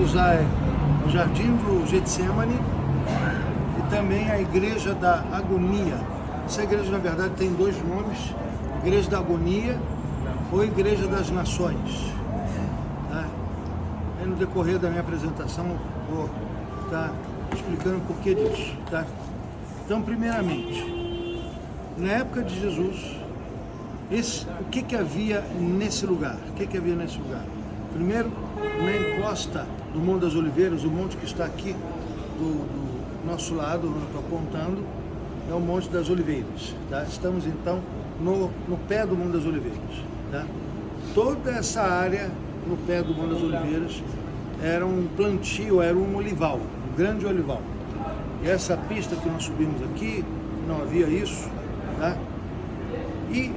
O Jardim do Getsemane e também a Igreja da Agonia. Essa igreja, na verdade, tem dois nomes: Igreja da Agonia ou Igreja das Nações. Tá? Aí, no decorrer da minha apresentação, vou estar explicando o porquê disso. Tá? Então, primeiramente, na época de Jesus, o que havia nesse lugar? O que havia nesse lugar? Primeiro, na encosta do Monte das Oliveiras, o monte que está aqui do nosso lado, onde eu estou apontando, é o Monte das Oliveiras. Tá? Estamos então no pé do Monte das Oliveiras. Tá? Toda essa área no pé do Monte das Oliveiras era um plantio, era um olival, um grande olival. E essa pista que nós subimos aqui, não havia isso. Tá? E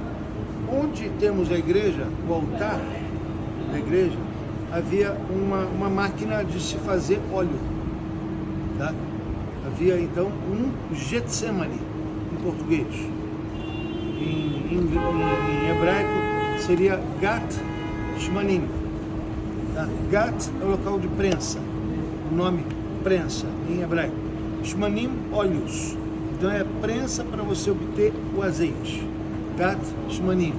onde temos a igreja, o altar da igreja, havia uma máquina de se fazer óleo. Tá? Havia então um Getsemane, em português. Em hebraico seria Gat Shmanim. Tá? Gat é o local de prensa, o nome prensa em hebraico. Shmanim, óleos. Então é prensa para você obter o azeite. Gat Shmanim.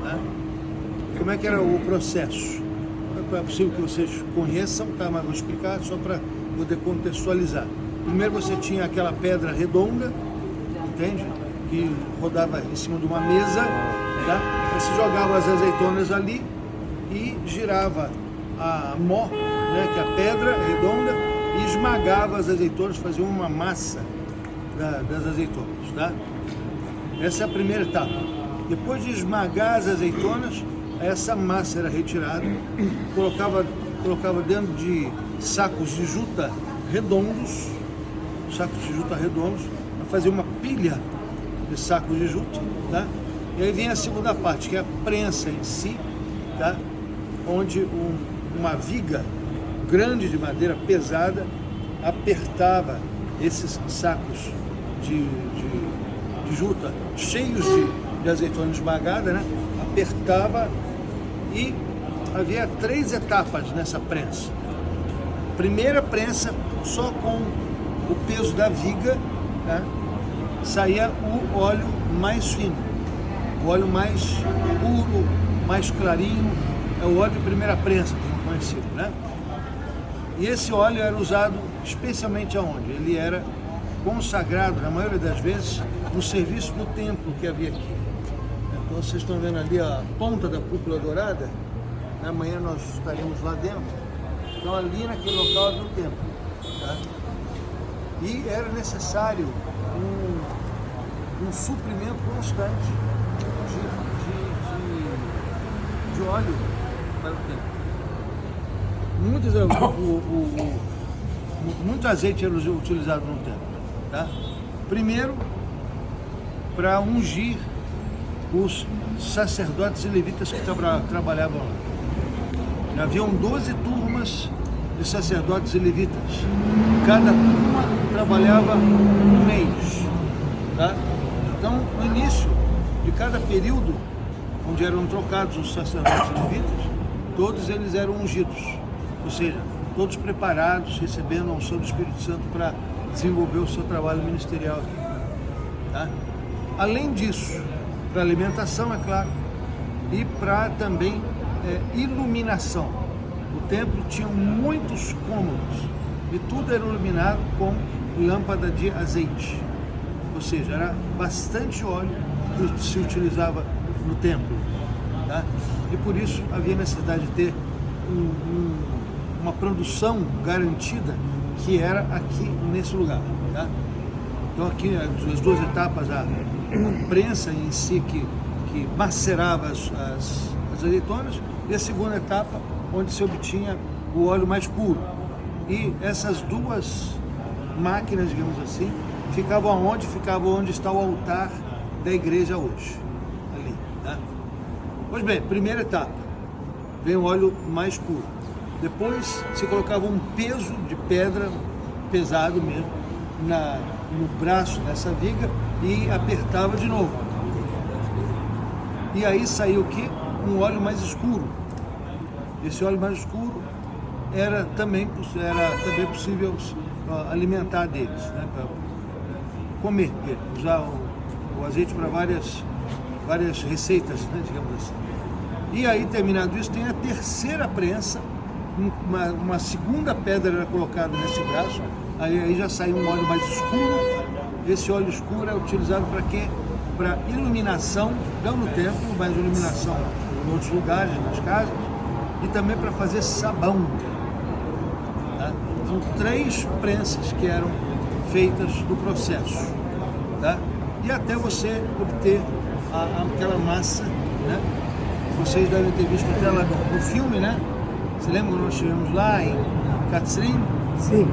Tá? Como é que era o processo? É possível que vocês conheçam, tá? Mas vou explicar só para poder contextualizar. Primeiro você tinha aquela pedra redonda, entende? Que rodava em cima de uma mesa, tá? Você jogava as azeitonas ali e girava a mó, né? Que é a pedra redonda, e esmagava as azeitonas, fazia uma massa das azeitonas, tá? Essa é a primeira etapa. Depois de esmagar as azeitonas, essa massa era retirada, colocava dentro de sacos de juta redondos, para fazer uma pilha de sacos de juta, tá? E aí vem a segunda parte, que é a prensa em si, tá? Onde uma viga grande de madeira pesada apertava esses sacos de juta cheios de azeitona esmagada, né? Apertava. E havia 3 etapas nessa prensa. Primeira prensa, só com o peso da viga, tá? Saía o óleo mais fino, o óleo mais puro, mais clarinho, é o óleo de primeira prensa, como é conhecido, né? E esse óleo era usado especialmente aonde? Ele era consagrado, na maioria das vezes, no serviço do templo que havia aqui. Então vocês estão vendo ali a ponta da cúpula dourada. Amanhã nós estaremos lá dentro. Então ali naquele local do templo. Tá? E era necessário um suprimento constante de óleo para o templo. Muito azeite era utilizado no templo. Tá? Primeiro, para ungir os sacerdotes e levitas que trabalhavam lá. Haviam 12 turmas de sacerdotes e levitas. Cada turma trabalhava um mês. Tá? Então, no início de cada período, onde eram trocados os sacerdotes e levitas, todos eles eram ungidos. Ou seja, todos preparados, recebendo a unção do Espírito Santo para desenvolver o seu trabalho ministerial aqui. Tá? Além disso, para alimentação, é claro, e para também iluminação. O templo tinha muitos cômodos e tudo era iluminado com lâmpada de azeite. Ou seja, era bastante óleo que se utilizava no templo. Tá? E por isso havia necessidade de ter uma produção garantida, que era aqui nesse lugar. Tá? Então aqui as 2 etapas, a prensa em si que macerava as azeitonas, e a segunda etapa onde se obtinha o óleo mais puro. E essas 2 máquinas, digamos assim, ficavam onde? Ficavam onde está o altar da igreja hoje. Ali, tá? Pois bem, primeira etapa, vem o óleo mais puro. Depois se colocava um peso de pedra, pesado mesmo, no braço dessa viga e apertava de novo. E aí saiu o quê? Um óleo mais escuro. Esse óleo mais escuro era também possível alimentar deles, né, para comer, usar o azeite para várias receitas, né, digamos assim. E aí, terminado isso, tem a terceira prensa, uma segunda pedra era colocada nesse braço, aí já saiu um óleo mais escuro. Esse óleo escuro é utilizado para quê? Para iluminação, não no templo, mas iluminação em outros lugares, nas casas, e também para fazer sabão. Tá? São 3 prensas que eram feitas no processo. Tá? E até você obter aquela massa, né? Vocês devem ter visto aquela no filme, né? Você lembra quando nós estivemos lá em Katsrin? Sim.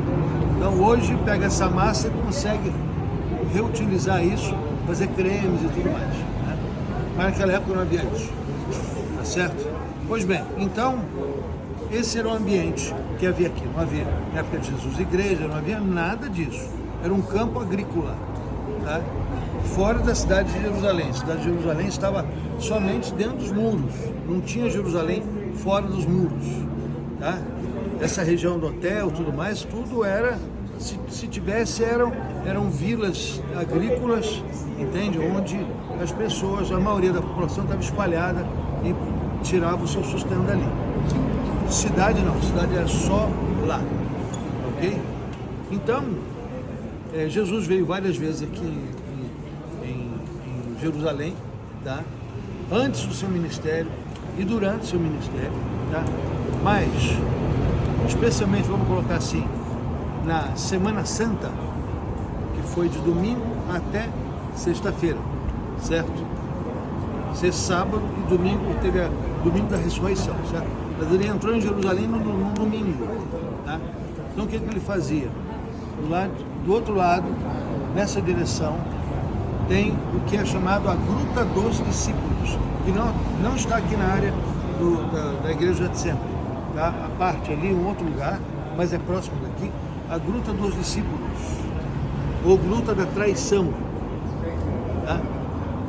Então hoje pega essa massa e consegue reutilizar isso, fazer cremes e tudo mais, né? Mas naquela época não havia isso, tá certo? Pois bem, então esse era o ambiente que havia aqui. Não havia, na época de Jesus, igreja, não havia nada disso. Era um campo agrícola, tá? Fora da cidade de Jerusalém. A cidade de Jerusalém estava somente dentro dos muros, não tinha Jerusalém fora dos muros, tá? Essa região do hotel, tudo mais, tudo era, se tivesse, eram vilas agrícolas, entende? Onde as pessoas, a maioria da população estava espalhada e tirava o seu sustento dali. Cidade não, cidade era só lá, ok? Então, Jesus veio várias vezes aqui em Jerusalém, tá? Antes do seu ministério e durante o seu ministério, tá? Mas, especialmente, vamos colocar assim, na Semana Santa, que foi de domingo até sexta-feira, certo? Sexta, sábado e domingo teve domingo da ressurreição, certo? Mas ele entrou em Jerusalém no domingo, tá? Então o que ele fazia? Do outro lado, nessa direção, tem o que é chamado a Gruta dos Discípulos, que não está aqui na área da igreja de sempre, tá? A parte ali, um outro lugar, mas é próximo daqui, a Gruta dos Discípulos, ou Gruta da Traição, tá?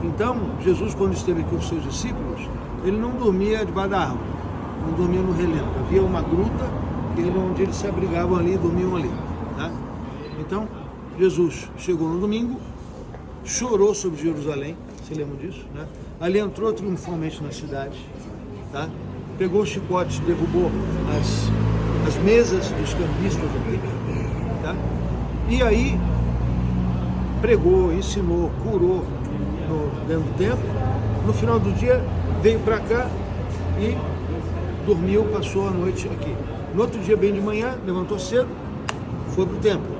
Então, Jesus, quando esteve aqui com os seus discípulos, ele não dormia debaixo da árvore, não dormia no relento, havia uma gruta onde eles se abrigavam ali e dormiam ali, tá? Então, Jesus chegou no domingo, chorou sobre Jerusalém, você lembra disso, né? Ali entrou triunfalmente na cidade, tá? Pegou o chicote, derrubou as mesas dos cambistas aqui, tá? E aí pregou, ensinou, curou dentro do templo. No final do dia veio para cá e dormiu, passou a noite aqui. No outro dia, bem de manhã, levantou cedo, foi para o templo.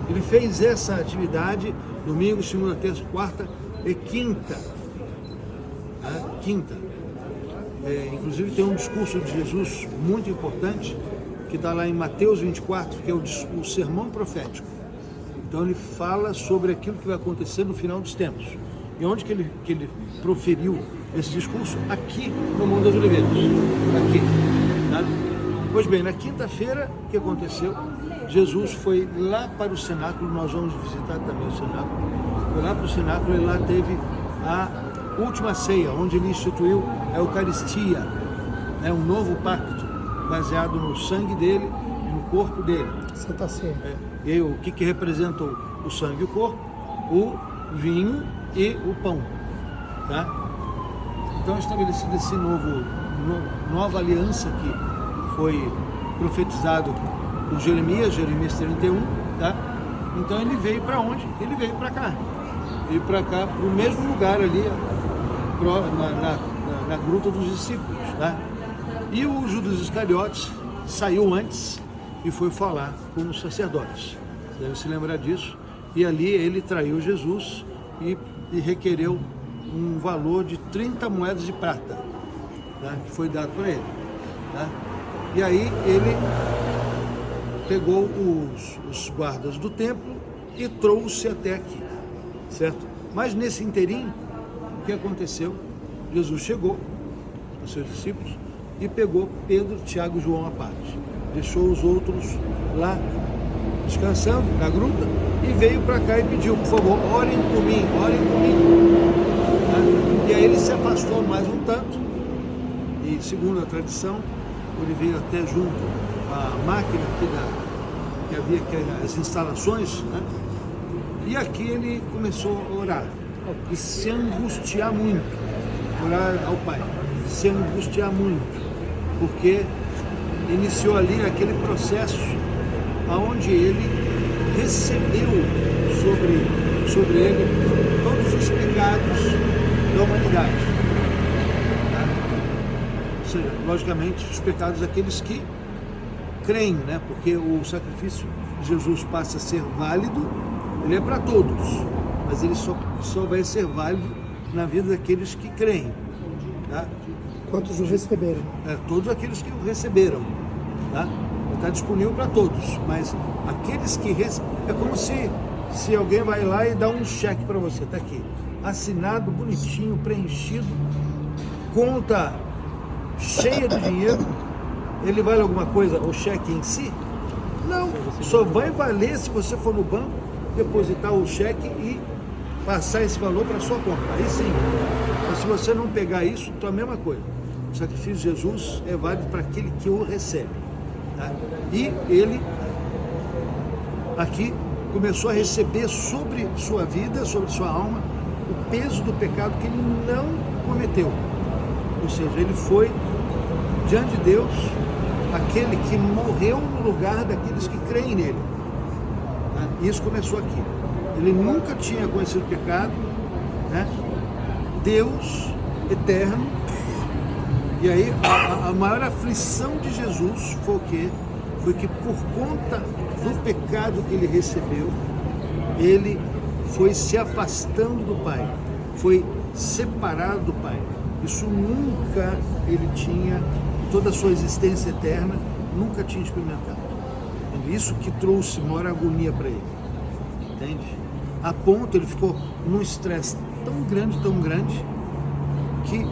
Ele fez essa atividade domingo, segunda, terça, quarta e quinta. Tá? Quinta. Inclusive tem um discurso de Jesus muito importante, que está lá em Mateus 24, que é o sermão profético. Então ele fala sobre aquilo que vai acontecer no final dos tempos. E onde que ele proferiu esse discurso? Aqui no Monte das Oliveiras. Aqui. Tá? Pois bem, na quinta-feira, o que aconteceu? Jesus foi lá para o cenáculo, nós vamos visitar também o cenáculo. Foi lá para o cenáculo e lá teve a última ceia, onde ele instituiu a Eucaristia, né, um novo pacto, baseado no sangue dele e no corpo dele. Santa Ceia. E aí, o que representou o sangue e o corpo? O vinho e o pão. Tá? Então, estabelecido esse nova aliança que foi profetizado por Jeremias 31, tá? Então ele veio para onde? Ele veio para cá. Veio para cá, para o mesmo lugar ali, na Gruta dos Discípulos, tá? E o Judas Iscariotes saiu antes e foi falar com os sacerdotes. Você deve se lembrar disso. E ali ele traiu Jesus e requereu um valor de 30 moedas de prata, tá? Que foi dado para ele. Tá? E aí ele pegou os guardas do templo e trouxe até aqui, certo? Mas nesse inteirinho, o que aconteceu? Jesus chegou com seus discípulos e pegou Pedro, Tiago e João à parte. Deixou os outros lá descansando na gruta e veio para cá e pediu, por favor, orem por mim, orem por mim. Tá? E aí ele se afastou mais um tanto e, segundo a tradição, ele veio até junto a máquina aqui que havia aqui, as instalações, né? E aqui ele começou a orar e se angustiar muito, orar ao Pai, se angustiar muito, porque iniciou ali aquele processo aonde ele recebeu sobre ele todos os pecados da humanidade. Ou seja, logicamente, os pecados daqueles que creem, né? Porque o sacrifício de Jesus passa a ser válido, ele é para todos, mas ele só vai ser válido na vida daqueles que creem. Tá? Quantos o receberam? Todos aqueles que o receberam. Tá? Está disponível para todos, mas aqueles que é como se alguém vai lá e dá um cheque para você, está aqui, assinado, bonitinho, preenchido, conta cheia de dinheiro. Ele vale alguma coisa, o cheque em si? Não, só vai valer se você for no banco, depositar o cheque e passar esse valor para sua conta. Aí sim, mas se você não pegar isso, então é a mesma coisa. O sacrifício de Jesus é válido para aquele que o recebe. Tá? E ele aqui começou a receber sobre sua vida, sobre sua alma, o peso do pecado que ele não cometeu. Ou seja, ele foi diante de Deus aquele que morreu no lugar daqueles que creem nele. Tá? Isso começou aqui. Ele nunca tinha conhecido pecado, né? Deus eterno. E aí a maior aflição de Jesus foi o quê? Foi que por conta do pecado que ele recebeu, ele foi se afastando do Pai, foi separado do Pai. Isso nunca ele tinha, toda a sua existência eterna, nunca tinha experimentado. Isso que trouxe maior agonia para ele, entende? A ponto, ele ficou num estresse tão grande, que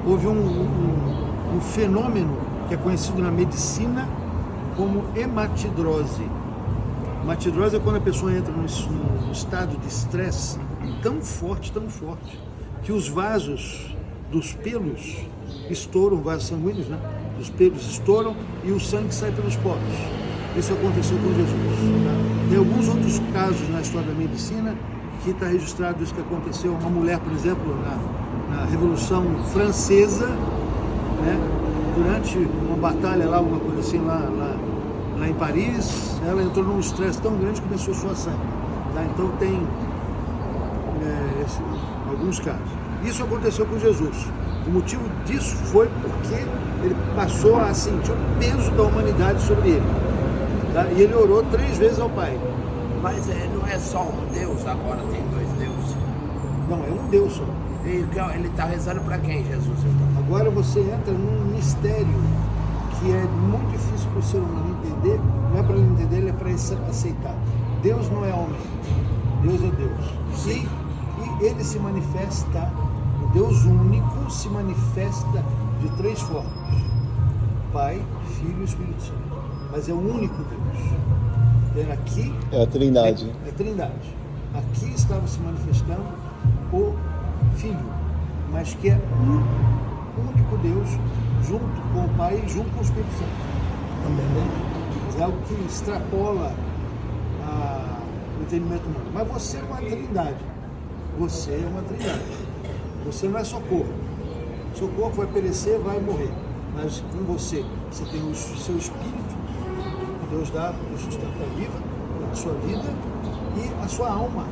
houve um fenômeno que é conhecido na medicina como hematidrose. Hematidrose é quando a pessoa entra num estado de estresse tão forte, que os vasos dos pelos estouram, vasos sanguíneos, né? Os pelos estouram e o sangue sai pelos poros. Isso aconteceu com Jesus. Tá? Tem alguns outros casos na história da medicina que está registrado isso que aconteceu. Uma mulher, por exemplo, na Revolução Francesa, né? Durante uma batalha lá, alguma coisa assim, lá em Paris, ela entrou num estresse tão grande que começou a suar sangue. Tá? Então tem alguns casos. Isso aconteceu com Jesus. O motivo disso foi porque ele passou a sentir o peso da humanidade sobre ele. Tá? E ele orou 3 vezes ao Pai. Mas não é só um Deus, agora tem 2 deuses. Não, é um Deus só. Ele está rezando para quem, Jesus? Então? Agora você entra num mistério que é muito difícil para o ser humano entender. Não é para ele entender, ele é para ele aceitar. Deus não é homem, Deus é Deus. E ele se manifesta, o Deus único se manifesta de 3 formas: Pai, Filho e Espírito Santo. Mas é o único Deus. Aqui é a Trindade. É a Trindade. Aqui estava se manifestando o Filho, mas que é um único Deus, junto com o Pai e junto com o Espírito Santo. É algo que extrapola o entendimento humano. Mas você é uma Trindade. Você é uma Trindade. Você não é só corpo. Seu corpo vai perecer, vai morrer. Mas em você tem o seu espírito. Deus dá o sustento da vida, a sua vida e a sua alma.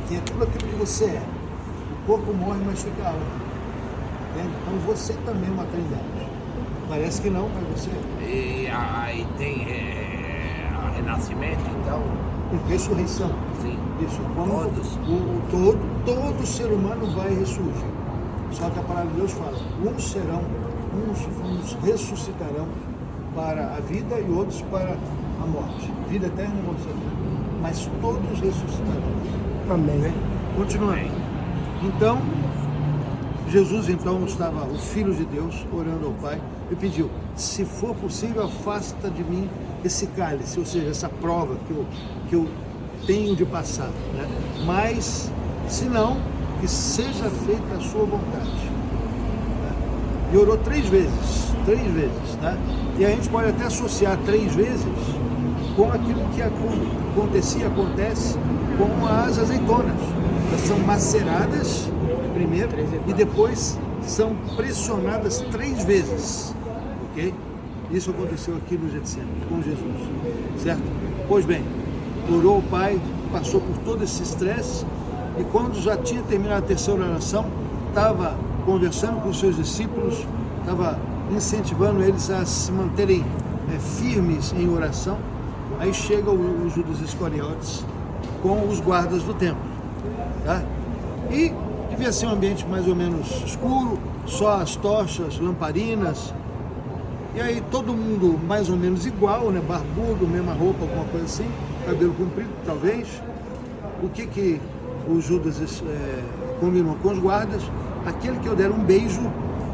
Que é tudo aquilo que você é. O corpo morre, mas fica a alma. Entende? Então você também é uma Trindade. Parece que não, mas você é. E aí tem renascimento, então? Ressurreição. Sim. Isso. Todo ser humano vai ressurgir. Só que a palavra de Deus fala: uns ressuscitarão para a vida e outros para a morte. Vida eterna e morte eterna. Mas todos ressuscitarão. Amém. Continuando. Então, Jesus estava, o Filho de Deus, orando ao Pai, e pediu: se for possível, afasta de mim esse cálice, ou seja, essa prova que eu tenho de passar, né? Mas, se não, que seja feita a sua vontade. E orou 3 vezes, tá? E a gente pode até associar 3 vezes com aquilo que acontece com as azeitonas. Elas são maceradas primeiro e depois são pressionadas 3 vezes, ok? Isso aconteceu aqui no Getsemane, com Jesus, certo? Pois bem, orou o Pai, passou por todo esse estresse e quando já tinha terminado a terceira oração, estava conversando com os seus discípulos, estava incentivando eles a se manterem firmes em oração. Aí chega o Judas Iscariotes com os guardas do templo, tá? E devia ser um ambiente mais ou menos escuro, só as tochas, lamparinas, e aí todo mundo mais ou menos igual, né? Barbudo, mesma roupa, alguma coisa assim, cabelo comprido, talvez. O que o Judas combinou com os guardas? Aquele que eu der um beijo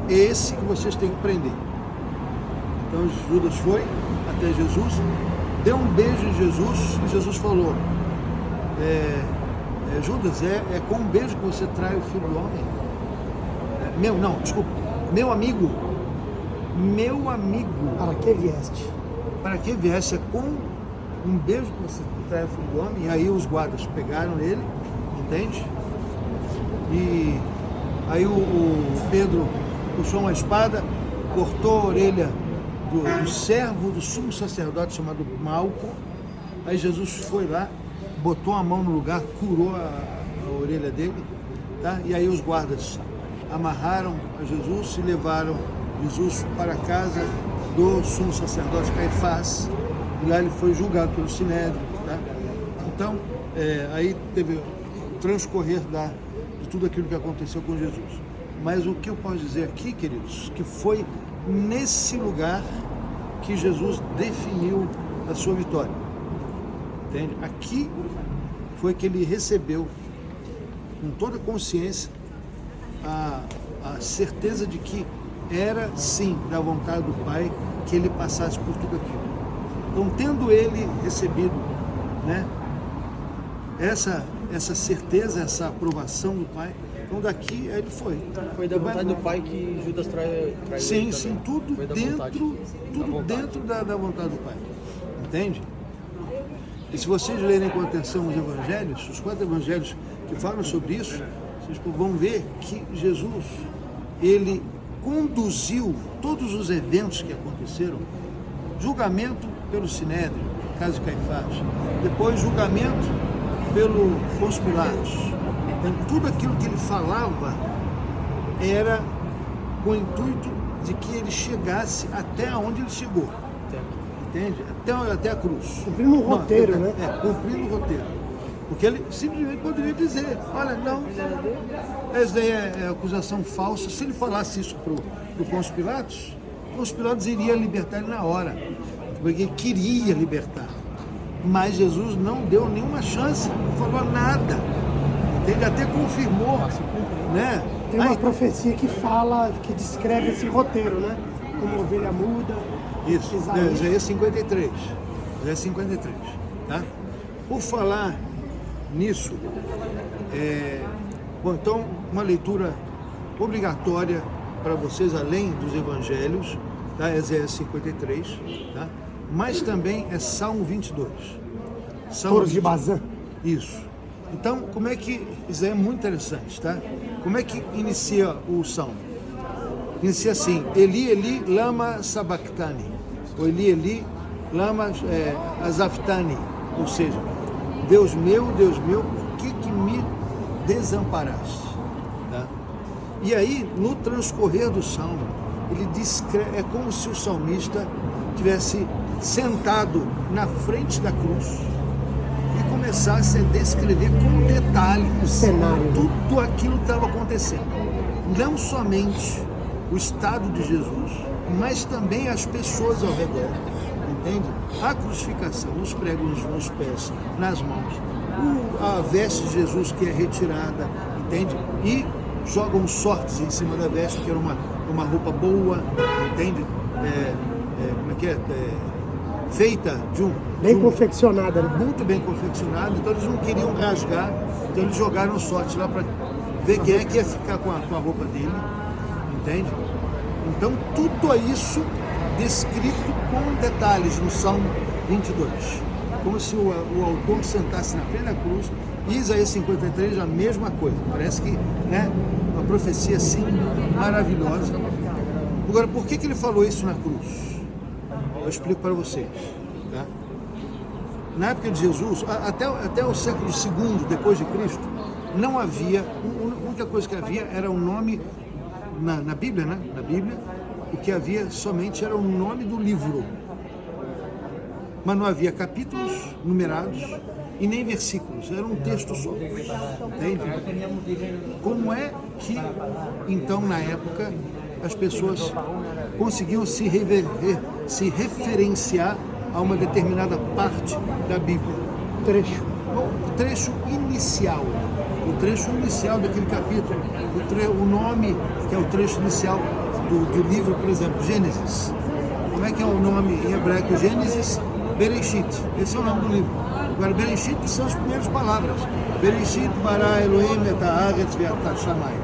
é esse que vocês têm que prender. Então Judas foi até Jesus, deu um beijo em Jesus e Jesus falou: Judas, é com um beijo que você trai o Filho do Homem? Meu amigo. Para que vieste? Para que viesse? É com um beijo que você trai o Filho do Homem? E aí os guardas pegaram ele, entende? E aí o Pedro puxou uma espada, cortou a orelha do servo do sumo sacerdote chamado Malco. Aí Jesus foi lá, botou a mão no lugar, curou a orelha dele, tá? E aí os guardas amarraram a Jesus e levaram Jesus para a casa do sumo sacerdote Caifás, e lá ele foi julgado pelo Sinédrio, tá? Então, aí teve o transcorrer de tudo aquilo que aconteceu com Jesus. Mas o que eu posso dizer aqui, queridos, que foi nesse lugar que Jesus definiu a sua vitória. Entende? Aqui foi que ele recebeu, com toda a consciência, a certeza de que era sim da vontade do Pai que ele passasse por tudo aquilo. Então, tendo ele recebido, né, essa certeza, essa aprovação do Pai, então daqui ele foi. Foi da vontade do Pai que Judas traiu sim, ele sim, tudo dentro da vontade do Pai. Entende? E se vocês lerem com atenção os evangelhos, os 4 evangelhos que falam sobre isso, vocês vão ver que Jesus, ele conduziu todos os eventos que aconteceram: julgamento pelo Sinédrio, caso de Caifás, depois julgamento pelo Pôncio Pilatos. Então, tudo aquilo que ele falava era com o intuito de que ele chegasse até onde ele chegou. Entende? Até a cruz. Cumprindo um roteiro, né? Cumprindo o roteiro. Porque ele simplesmente poderia dizer: olha, não, essa daí é acusação falsa. Se ele falasse isso para o Pôncio Pilatos, o Pôncio Pilatos iria libertar ele na hora, porque ele queria libertar. Mas Jesus não deu nenhuma chance, não falou nada. Ele até confirmou, né? Tem uma profecia que fala, que descreve esse roteiro, né? Como ovelha muda. Isso, Isaías 53. Isaías 53, tá? Por falar nisso, bom, então, uma leitura obrigatória para vocês, além dos evangelhos, tá? Isaías 53, tá? Mas também é Salmo 22. Touros de Bazã. Isso. Então, como é que... Isso é muito interessante, tá? Como é que inicia o Salmo? Inicia assim: Eli, Eli, lama sabachthani. Ou Eli, Eli, lama azaphtani. Ou seja, Deus meu, por que me desamparaste? Tá? E aí, no transcorrer do Salmo, ele descreve, é como se o salmista tivesse sentado na frente da cruz e começasse a descrever com detalhes o cenário, tudo aquilo que estava acontecendo. Não somente o estado de Jesus, mas também as pessoas ao redor, entende? A crucificação, os pregos nos pés, nas mãos, a veste de Jesus que é retirada, entende? E jogam sortes em cima da veste, que era uma roupa boa, entende? Como é que é? Feita confeccionada, né? Muito bem confeccionada. Então eles não queriam rasgar, então eles jogaram sorte lá para ver quem é que ia ficar com a roupa dele, entende? Então, tudo isso descrito com detalhes no Salmo 22. Como se o autor sentasse na frente da cruz. E Isaías 53, a mesma coisa. Parece que, né, uma profecia assim maravilhosa. Agora, por que ele falou isso na cruz? Eu explico para vocês. Tá? Na época de Jesus, até o século II depois de Cristo, não havia, a única coisa que havia era o nome, na Bíblia, né? Na Bíblia, o que havia somente era o nome do livro. Mas não havia capítulos numerados e nem versículos, era um texto só. Entende? Como é que, então, na época, as pessoas conseguiam se referenciar a uma determinada parte da Bíblia? Trecho. O trecho inicial. O trecho inicial daquele capítulo. O nome, que é o trecho inicial do livro, por exemplo, Gênesis. Como é que é o nome em hebraico? Gênesis, Bereshit. Esse é o nome do livro. Agora, Bereshit são as primeiras palavras. Bereshit bara Elohim et haaretz ve'ata shamayim.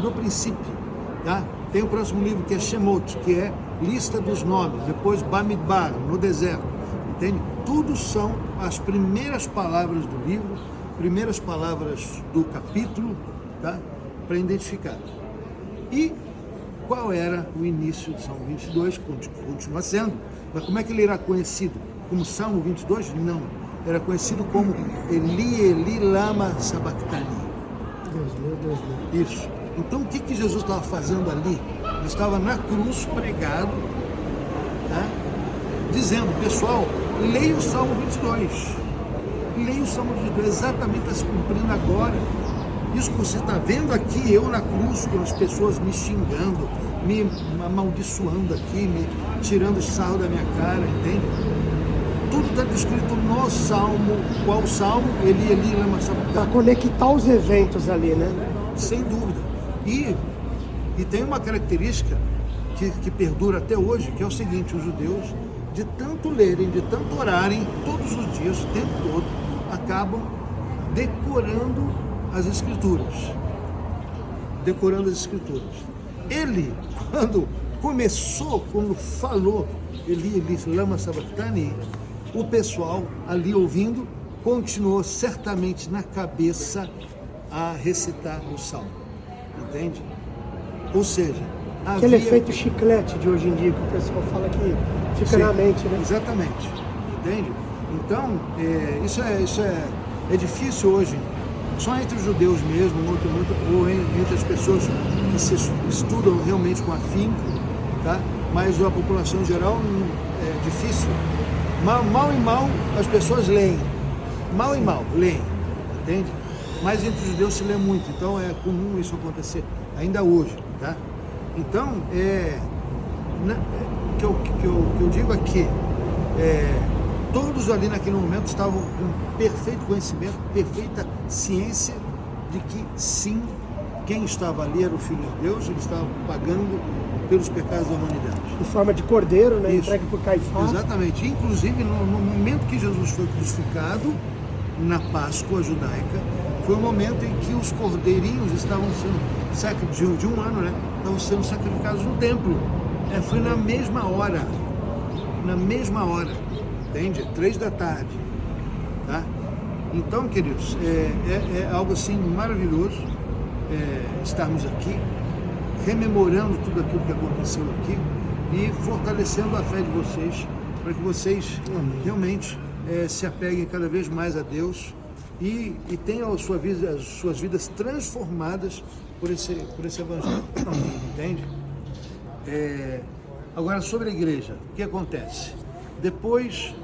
No princípio. Tá? Tem o próximo livro que é Shemot, que é lista dos nomes. Depois Bamidbar, no deserto. Entende? Tudo são as primeiras palavras do livro, primeiras palavras do capítulo, tá? Para identificar. E qual era o início do Salmo 22? Continua sendo. Mas como é que ele era conhecido? Como Salmo 22? Não. Era conhecido como Eli, Eli, lama sabachthani. Deus meu. Isso. Então o que Jesus estava fazendo ali? Ele estava na cruz pregado, tá? Dizendo, pessoal, leia o Salmo 22. Leia o Salmo 22, exatamente está se cumprindo agora. Isso que você está vendo aqui, eu na cruz, com as pessoas me xingando, me amaldiçoando aqui, me tirando sarro da minha cara, entende? Tudo está descrito no Salmo. Qual Salmo? Eli, lama sabachthani. Para conectar os eventos ali, né? Sem dúvida. E tem uma característica que perdura até hoje, que é o seguinte: os judeus, de tanto lerem, de tanto orarem, todos os dias, o tempo todo, acabam decorando as Escrituras. Decorando as Escrituras. Ele, quando falou Eli, lama sabachthani, o pessoal ali ouvindo continuou certamente na cabeça a recitar o Salmo. Entende? Ou seja, Aquele efeito chiclete de hoje em dia que o pessoal fala que fica na mente, né? Exatamente. Entende? Então, isso é difícil hoje, só entre os judeus mesmo, ou entre as pessoas que se estudam realmente com afinco, tá? Mas a população em geral é difícil. Mal e mal as pessoas leem. Mal e mal, leem. Entende? Mas entre os judeus se lê muito, então é comum isso acontecer ainda hoje, tá? Então, o que eu digo aqui, todos ali naquele momento estavam com perfeito conhecimento, perfeita ciência de que sim, quem estava ali era o Filho de Deus, ele estava pagando pelos pecados da humanidade. Em forma de cordeiro, né? Isso. Entregue por Caifás. Exatamente. Inclusive, no momento que Jesus foi crucificado, na Páscoa judaica, foi o momento em que os cordeirinhos estavam sendo, de um ano, né? Estavam sendo sacrificados no templo. Foi na mesma hora. Na mesma hora. Entende? 3 da tarde. Tá? Então, queridos, é algo assim maravilhoso estarmos aqui, rememorando tudo aquilo que aconteceu aqui e fortalecendo a fé de vocês, para que vocês realmente se apeguem cada vez mais a Deus e tenham as suas vidas transformadas por esse evangelho. Entende? Agora, sobre a igreja, o que acontece? Depois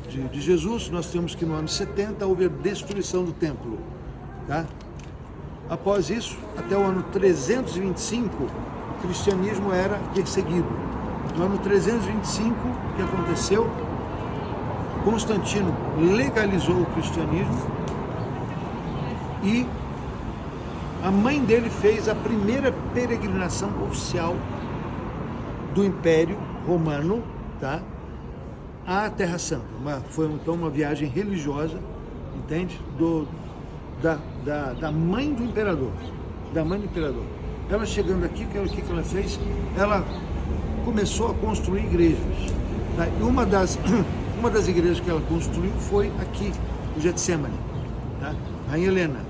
de Jesus, nós temos que no ano 70 houve a destruição do templo. Tá? Após isso, até o ano 325, o cristianismo era perseguido. No ano 325, o que aconteceu? Constantino legalizou o cristianismo e a mãe dele fez a primeira peregrinação oficial do Império Romano, tá? À Terra Santa. Foi então uma viagem religiosa, entende? Da mãe do imperador. Da mãe do imperador. Ela chegando aqui, o que ela fez? Ela começou a construir igrejas. Tá? E uma das igrejas que ela construiu foi aqui, o Getsemane, tá? Rainha Helena.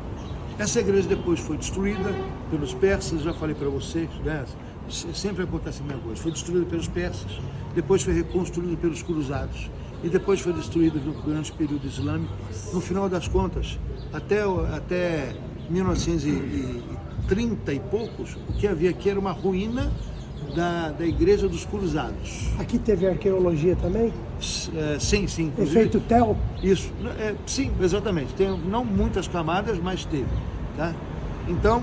Essa igreja depois foi destruída pelos persas, já falei para vocês, né? Sempre acontece a mesma coisa. Foi destruída pelos persas, depois foi reconstruída pelos cruzados e depois foi destruída durante o período islâmico. No final das contas, até 1930 e poucos, o que havia aqui era uma ruína da igreja dos cruzados. Aqui teve arqueologia também? Sim. Efeito TEL? Isso, sim, exatamente. Tem não muitas camadas, mas teve. Tá? Então,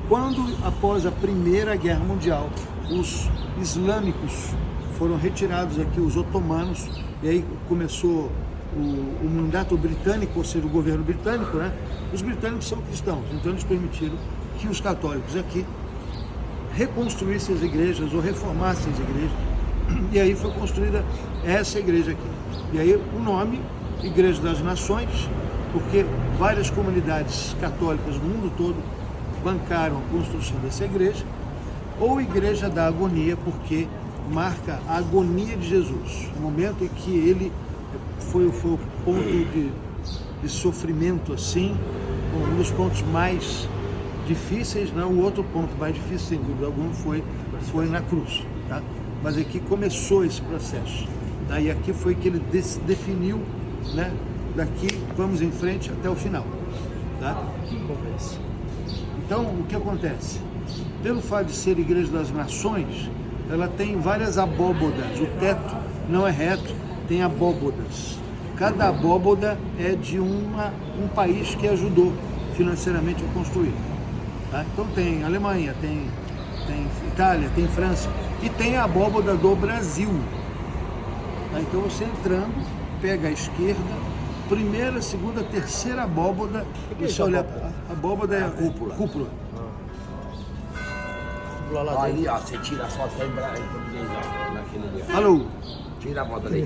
quando após a Primeira Guerra Mundial, os islâmicos foram retirados aqui, os otomanos, e aí começou o mandato britânico, ou seja, o governo britânico, né? Os britânicos são cristãos, então eles permitiram que os católicos aqui reconstruíssem as igrejas ou reformassem as igrejas, e aí foi construída essa igreja aqui. E aí o nome, Igreja das Nações, porque várias comunidades católicas do mundo todo bancaram a construção dessa igreja, ou Igreja da Agonia, porque marca a agonia de Jesus, o momento em que ele foi o ponto de sofrimento, assim, um dos pontos mais difíceis, né? O outro ponto mais difícil, sem dúvida alguma, foi na cruz, tá? Mas aqui começou esse processo, tá? E aqui foi que ele definiu, né? Daqui vamos em frente até o final, tá? Então, o que acontece? Pelo fato de ser Igreja das Nações, ela tem várias abóbodas, o teto não é reto, tem abóbodas. Cada abóboda é de um país que ajudou financeiramente a construir. Tá? Então tem Alemanha, tem Itália, tem França e tem a abóboda do Brasil. Tá? Então você entrando, pega a esquerda, primeira, segunda, terceira abóboda, você olha, a abóboda é a cúpula. Aí, ó, você tira a foto aí em português, ó, naquele ali. Alô? Tira a foto ali.